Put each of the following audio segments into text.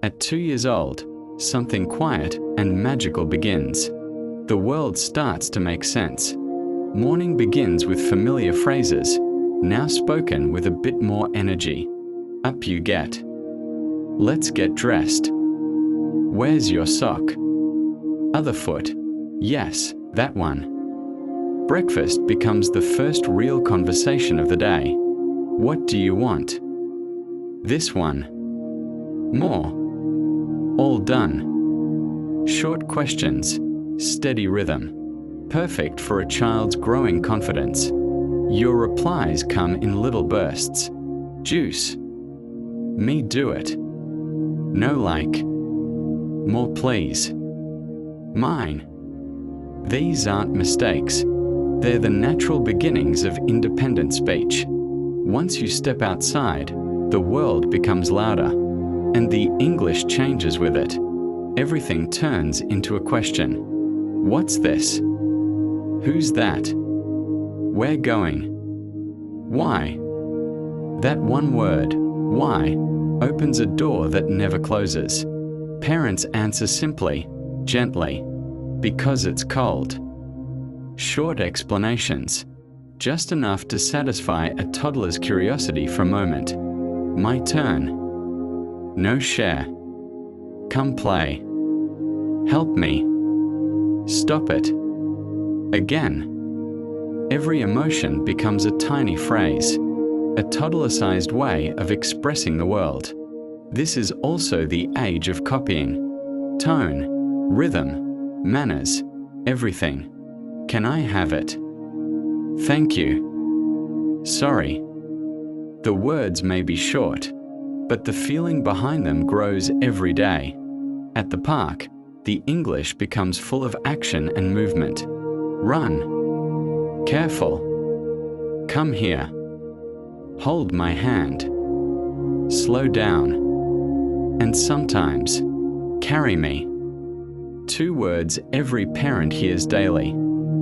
At 2 years old, something quiet and magical begins. The world starts to make sense. Morning begins with familiar phrases, now spoken with a bit more energy. Up you get. Let's get dressed. Where's your sock? Other foot. Yes, that one. Breakfast becomes the first real conversation of the day. What do you want? This one. More. All done. Short questions, steady rhythm. Perfect for a child's growing confidence. Your replies come in little bursts. Juice. Me do it. No like. More please. Mine. These aren't mistakes. They're the natural beginnings of independent speech. Once you step outside, the world becomes louder, and the English changes with it. Everything turns into a question. What's this? Who's that? Where going? Why? That one word, why, opens a door that never closes. Parents answer simply, gently, because it's cold. Short explanations, just enough to satisfy a toddler's curiosity for a moment. My turn. No share. Come play. Help me. Stop it. Again. Every emotion becomes a tiny phrase, a toddler-sized way of expressing the world. This is also the age of copying. Tone, rhythm, manners, everything. Can I have it? Thank you. Sorry. The words may be short, but the feeling behind them grows every day. At the park, the English becomes full of action and movement. Run. Careful. Come here. Hold my hand. Slow down. And sometimes, carry me. 2 words every parent hears daily.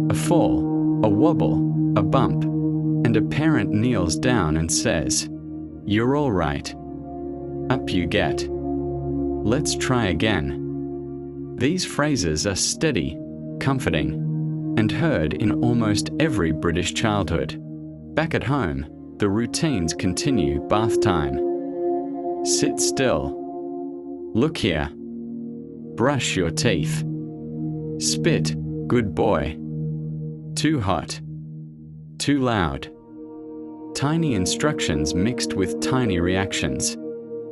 A fall, a wobble, a bump, and a parent kneels down and says, "You're all right. Up you get. Let's try again." These phrases are steady, comforting, and heard in almost every British childhood. Back at home, the routines continue. Bath time. Sit still. Look here. Brush your teeth. Spit, good boy. Too hot. Too loud. Tiny instructions mixed with tiny reactions.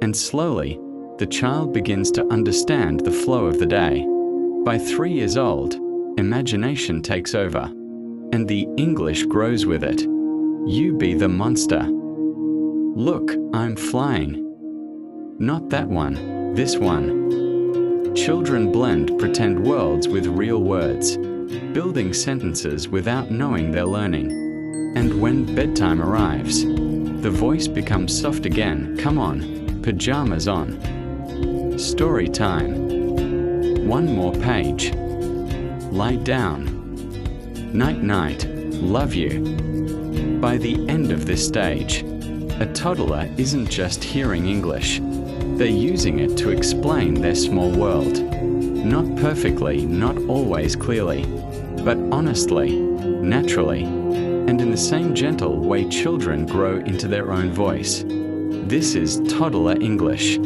And slowly, the child begins to understand the flow of the day. By 3 years old, imagination takes over, and the English grows with it. You be the monster. Look, I'm flying. Not that one, this one. Children blend pretend worlds with real words, building sentences without knowing they're learning. And when bedtime arrives, the voice becomes soft again. Come on, pajamas on. Story time. One more page. Lie down. Night-night, love you. By the end of this stage, a toddler isn't just hearing English. They're using it to explain their small world. Not perfectly, not always clearly, but honestly, naturally, and in the same gentle way children grow into their own voice. This is toddler English.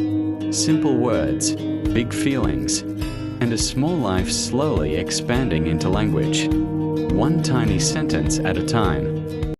Simple words, big feelings, and a small life slowly expanding into language. One tiny sentence at a time.